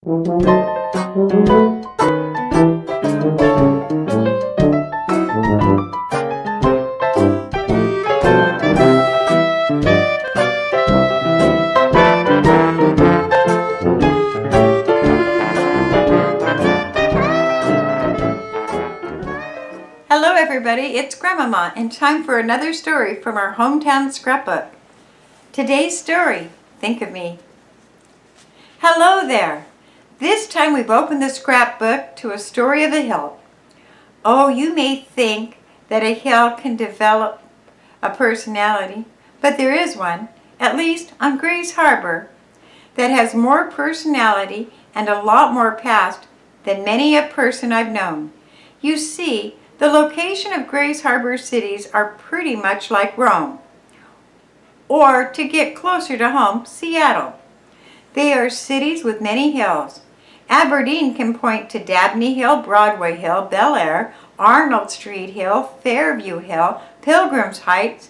Hello everybody, it's Grandmama and time for another story from our hometown scrapbook. Today's story, Think of Me. Hello there! This time we've opened the scrapbook to a story of a hill. Oh, you may think that a hill can develop a personality, but there is one, at least on Grays Harbor, that has more personality and a lot more past than many a person I've known. You see, the location of Grays Harbor cities are pretty much like Rome, or to get closer to home, Seattle. They are cities with many hills. Aberdeen can point to Dabney Hill, Broadway Hill, Bel Air, Arnold Street Hill, Fairview Hill, Pilgrim's Heights,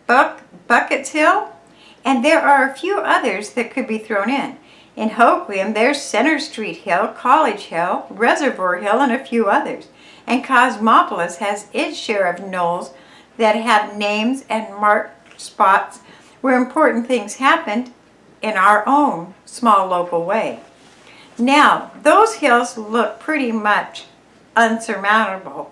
Buckets Hill, and there are a few others that could be thrown in. In Hoquiam, there's Center Street Hill, College Hill, Reservoir Hill, and a few others. And Cosmopolis has its share of knolls that have names and marked spots where important things happened in our own small local way. Now, those hills look pretty much unsurmountable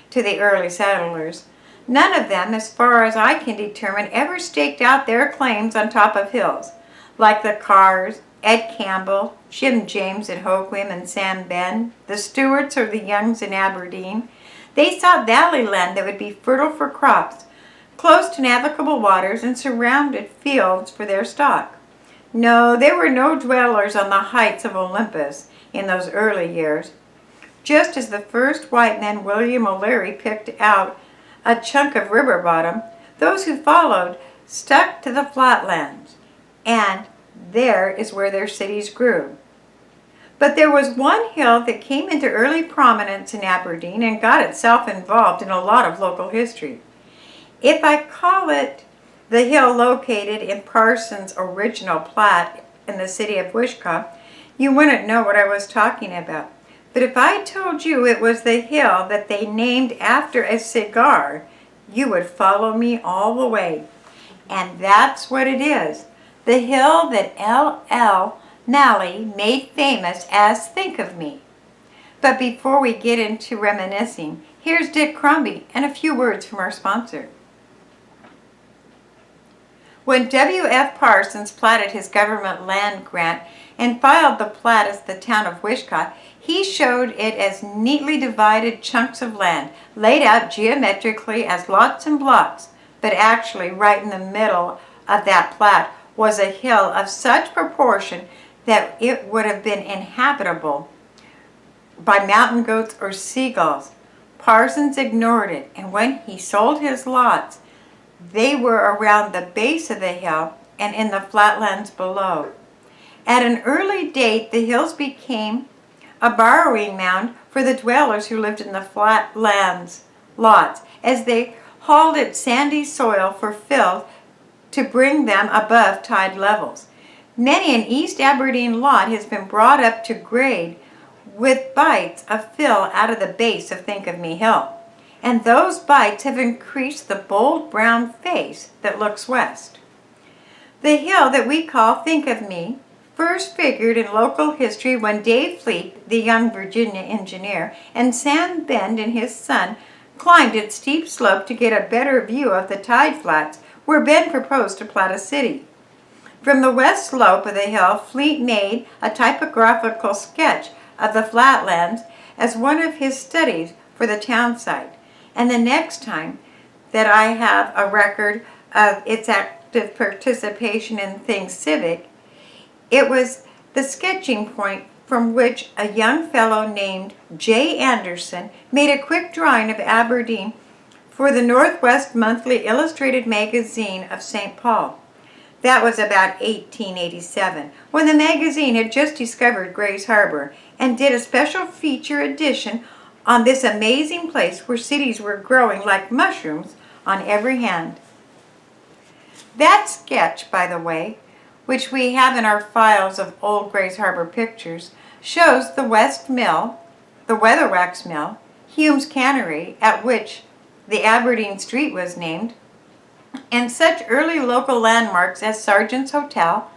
to the early settlers. None of them, as far as I can determine, ever staked out their claims on top of hills, like the Carrs, Ed Campbell, Jim James in Hoquiam and Sam Ben, the Stewarts or the Youngs in Aberdeen. They sought valley land that would be fertile for crops, close to navigable waters and surrounded fields for their stock. No, there were no dwellers on the heights of Olympus in those early years. Just as the first white man, William O'Leary, picked out a chunk of river bottom, those who followed stuck to the flatlands, and there is where their cities grew. But there was one hill that came into early prominence in Aberdeen and got itself involved in a lot of local history. If I call it the hill located in Parsons' original plat in the city of Wishkah, you wouldn't know what I was talking about. But if I told you it was the hill that they named after a cigar, you would follow me all the way. And that's what it is. The hill that L.L. Malley made famous as Think of Me. But before we get into reminiscing, here's Dick Crombie and a few words from our sponsor. When W.F. Parsons platted his government land grant and filed the plat as the town of Wishkah, he showed it as neatly divided chunks of land, laid out geometrically as lots and blocks, but actually right in the middle of that plat was a hill of such proportion that it would have been inhabitable by mountain goats or seagulls. Parsons ignored it, and when he sold his lots, they were around the base of the hill and in the flatlands below. At an early date, the hills became a borrowing mound for the dwellers who lived in the flatlands lots, as they hauled its sandy soil for fill to bring them above tide levels. Many an East Aberdeen lot has been brought up to grade with bites of fill out of the base of Think of Me Hill, and those bites have increased the bold brown face that looks west. The hill that we call Think of Me first figured in local history when Dave Fleet, the young Virginia engineer, and Sam Bend and his son climbed its steep slope to get a better view of the tide flats where Ben proposed to plat a city. From the west slope of the hill, Fleet made a typographical sketch of the flatlands as one of his studies for the town site. And the next time that I have a record of its active participation in things civic, it was the sketching point from which a young fellow named J. Anderson made a quick drawing of Aberdeen for the Northwest Monthly Illustrated Magazine of St. Paul. That was about 1887, when the magazine had just discovered Grays Harbor and did a special feature edition on this amazing place where cities were growing like mushrooms on every hand. That sketch, by the way, which we have in our files of old Grays Harbor pictures, shows the West Mill, the Weatherwax Mill, Hume's Cannery, at which the Aberdeen Street was named, and such early local landmarks as Sargent's Hotel,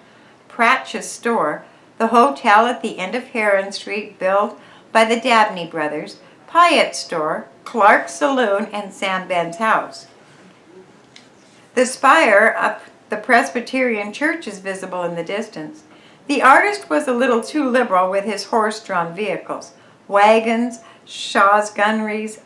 Pratchett's Store, the hotel at the end of Heron Street built by the Dabney brothers, Pyatt's Store, Clark's Saloon, and Sam Ben's house. The spire of the Presbyterian Church is visible in the distance. The artist was a little too liberal with his horse-drawn vehicles. Wagons, Shaw's gunneries,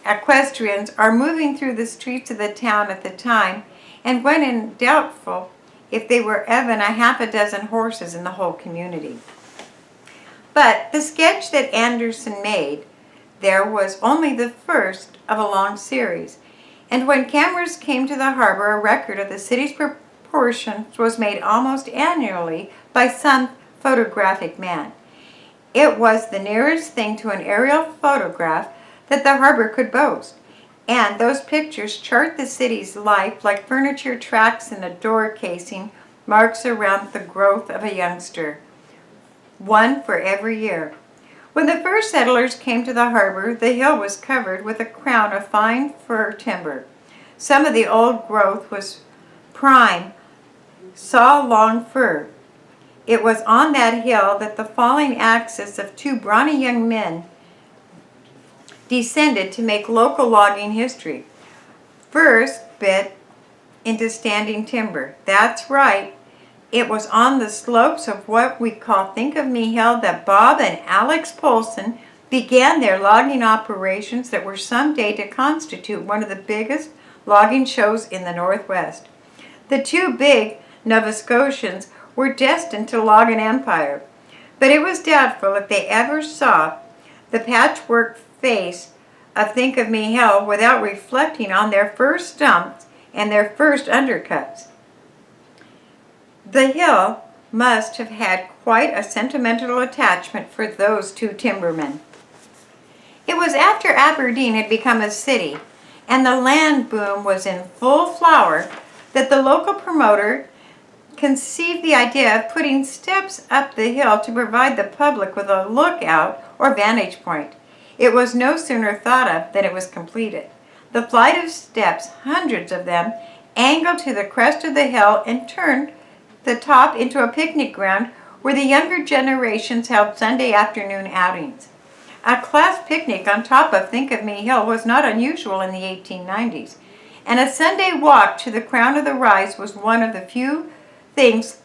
equestrians are moving through the streets of the town at the time, and when in doubtful if they were even a half a dozen horses in the whole community. But the sketch that Anderson made there was only the first of a long series, and when cameras came to the harbor, a record of the city's proportions was made almost annually by some photographic man. It was the nearest thing to an aerial photograph that the harbor could boast, and those pictures chart the city's life like furniture tracks in a door casing, marks around the growth of a youngster, one for every year. When the first settlers came to the harbor, the hill was covered with a crown of fine fir timber. Some of the old growth was prime, saw-long fir. It was on that hill that the falling axes of two brawny young men descended to make local logging history. First bit into standing timber. That's right. It was on the slopes of what we call Think of Me Hill that Bob and Alex Polson began their logging operations that were someday to constitute one of the biggest logging shows in the Northwest. The two big Nova Scotians were destined to log an empire, but it was doubtful if they ever saw the patchwork face of Think of Me Hill without reflecting on their first stumps and their first undercuts. The hill must have had quite a sentimental attachment for those two timbermen. It was after Aberdeen had become a city and the land boom was in full flower that the local promoter conceived the idea of putting steps up the hill to provide the public with a lookout or vantage point. It was no sooner thought of than it was completed. The flight of steps, hundreds of them, angled to the crest of the hill and turned the top into a picnic ground where the younger generations held Sunday afternoon outings. A class picnic on top of Think of Me Hill was not unusual in the 1890s, and a Sunday walk to the crown of the rise was one of the few things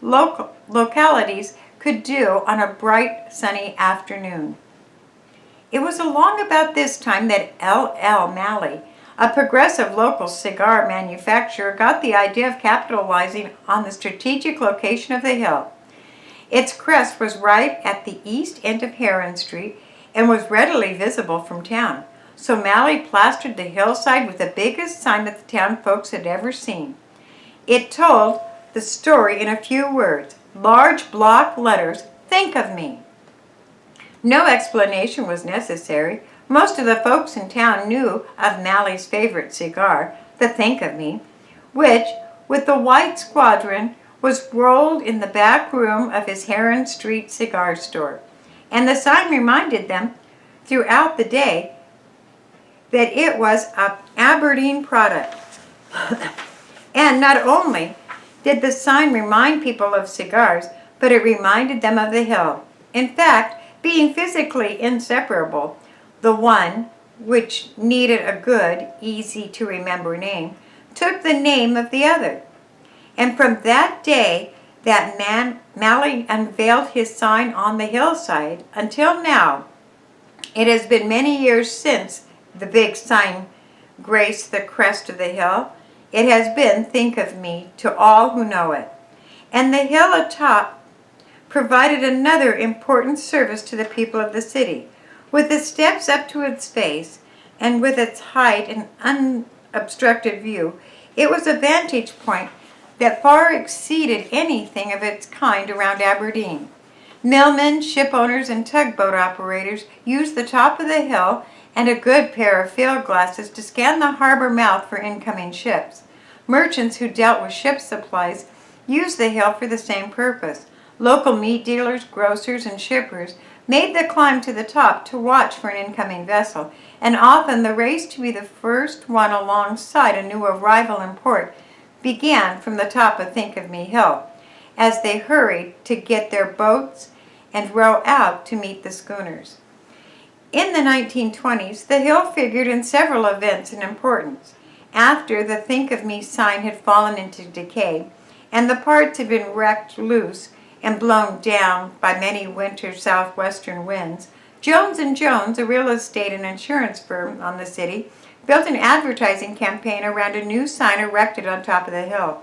localities could do on a bright, sunny afternoon. It was along about this time that L.L. Malley, a progressive local cigar manufacturer, got the idea of capitalizing on the strategic location of the hill. Its crest was right at the east end of Heron Street and was readily visible from town, so Malley plastered the hillside with the biggest sign that the town folks had ever seen. It told the story in a few words, large block letters, "Think of Me." No explanation was necessary. Most of the folks in town knew of Malley's favorite cigar, the Think of Me, which, with the White Squadron, was rolled in the back room of his Heron Street cigar store. And the sign reminded them throughout the day that it was an Aberdeen product. And not only did the sign remind people of cigars, but it reminded them of the hill. In fact, being physically inseparable, the one, which needed a good, easy-to-remember name, took the name of the other. And from that day that Malley unveiled his sign on the hillside until now, it has been many years since the big sign graced the crest of the hill. It has been Think of Me to all who know it. And the hill atop provided another important service to the people of the city. With the steps up to its face, and with its height and unobstructed view, it was a vantage point that far exceeded anything of its kind around Aberdeen. Millmen, ship owners, and tugboat operators used the top of the hill and a good pair of field glasses to scan the harbor mouth for incoming ships. Merchants who dealt with ship supplies used the hill for the same purpose. Local meat dealers, grocers, and shippers made the climb to the top to watch for an incoming vessel, and often the race to be the first one alongside a new arrival in port began from the top of Think of Me Hill, as they hurried to get their boats and row out to meet the schooners. In the 1920s, the hill figured in several events in importance. After the Think of Me sign had fallen into decay, and the parts had been wrecked loose and blown down by many winter southwestern winds, Jones & Jones, a real estate and insurance firm on the city, built an advertising campaign around a new sign erected on top of the hill.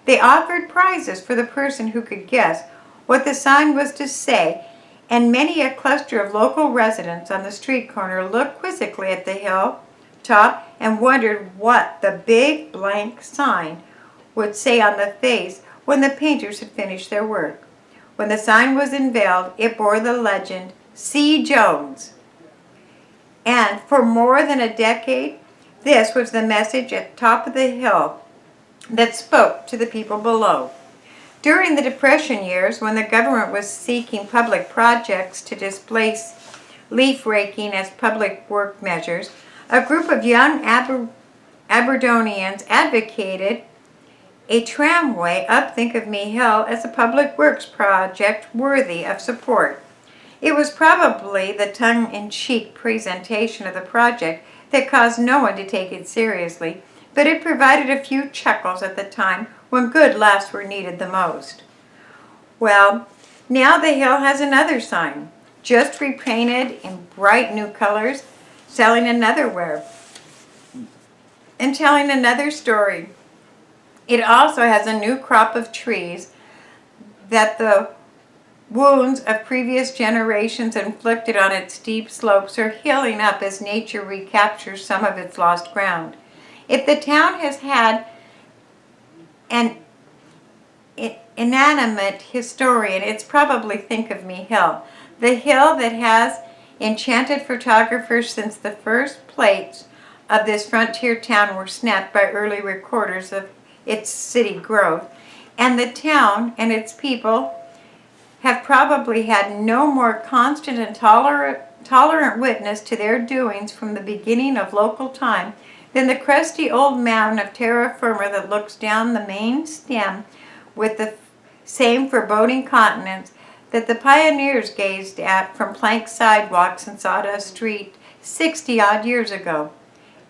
They offered prizes for the person who could guess what the sign was to say, and many a cluster of local residents on the street corner looked quizzically at the hill top and wondered what the big blank sign would say on the face when the painters had finished their work. When the sign was unveiled, it bore the legend, "C. Jones." And for more than a decade, this was the message at the top of the hill that spoke to the people below. During the Depression years, when the government was seeking public projects to displace leaf raking as public work measures, a group of young Aberdonians advocated a tramway up Think of Me Hill as a public works project worthy of support. It was probably the tongue-in-cheek presentation of the project that caused no one to take it seriously, but it provided a few chuckles at the time when good laughs were needed the most. Well, now the hill has another sign, just repainted in bright new colors, selling another ware and telling another story. It also has a new crop of trees that the wounds of previous generations inflicted on its steep slopes are healing up as nature recaptures some of its lost ground. If the town has had an inanimate historian, it's probably Think of Me Hill, the hill that has enchanted photographers since the first plates of this frontier town were snapped by early recorders of its city growth, and the town and its people have probably had no more constant and tolerant witness to their doings from the beginning of local time than the crusty old mountain of terra firma that looks down the main stem with the same foreboding countenance that the pioneers gazed at from plank sidewalks and sawdust street 60-odd years ago.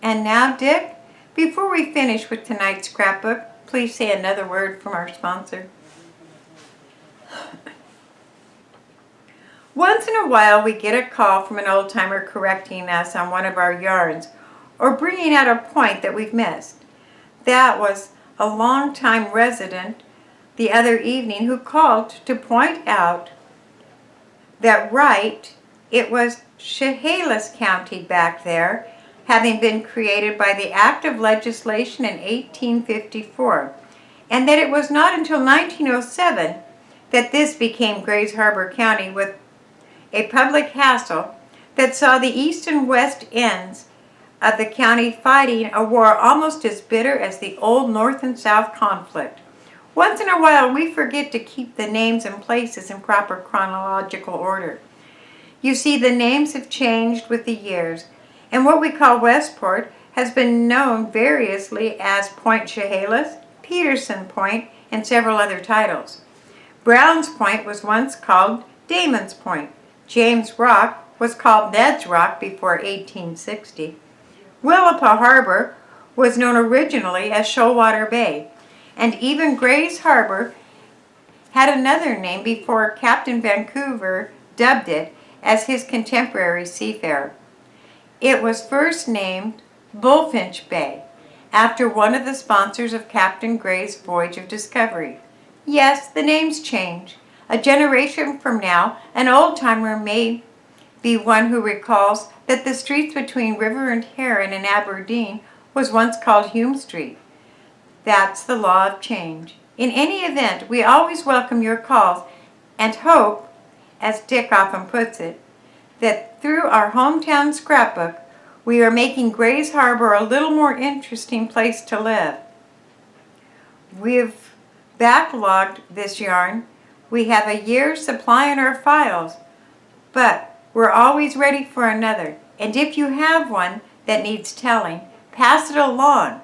And now, Dick, before we finish with tonight's scrapbook, please say another word from our sponsor. Once in a while, we get a call from an old-timer correcting us on one of our yarns or bringing out a point that we've missed. That was a long-time resident the other evening who called to point out that it was Chehalis County back there, having been created by the act of legislation in 1854, and that it was not until 1907 that this became Grays Harbor County, with a public hassle that saw the east and west ends of the county fighting a war almost as bitter as the old North and South conflict. Once in a while, we forget to keep the names and places in proper chronological order. You see, the names have changed with the years, and what we call Westport has been known variously as Point Chehalis, Peterson Point, and several other titles. Brown's Point was once called Damon's Point. James Rock was called Ned's Rock before 1860. Willapa Harbor was known originally as Shoalwater Bay, and even Grays Harbor had another name before Captain Vancouver dubbed it as his contemporary seafarer. It was first named Bullfinch Bay, after one of the sponsors of Captain Gray's voyage of discovery. Yes, the names change. A generation from now, an old-timer may be one who recalls that the streets between River and Heron in Aberdeen was once called Hume Street. That's the law of change. In any event, we always welcome your calls and hope, as Dick often puts it, that through our hometown scrapbook, we are making Grays Harbor a little more interesting place to live. We've backlogged this yarn. We have a year's supply in our files, but we're always ready for another. And if you have one that needs telling, pass it along.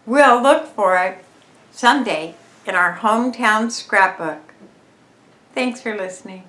We'll look for it someday in our hometown scrapbook. Thanks for listening.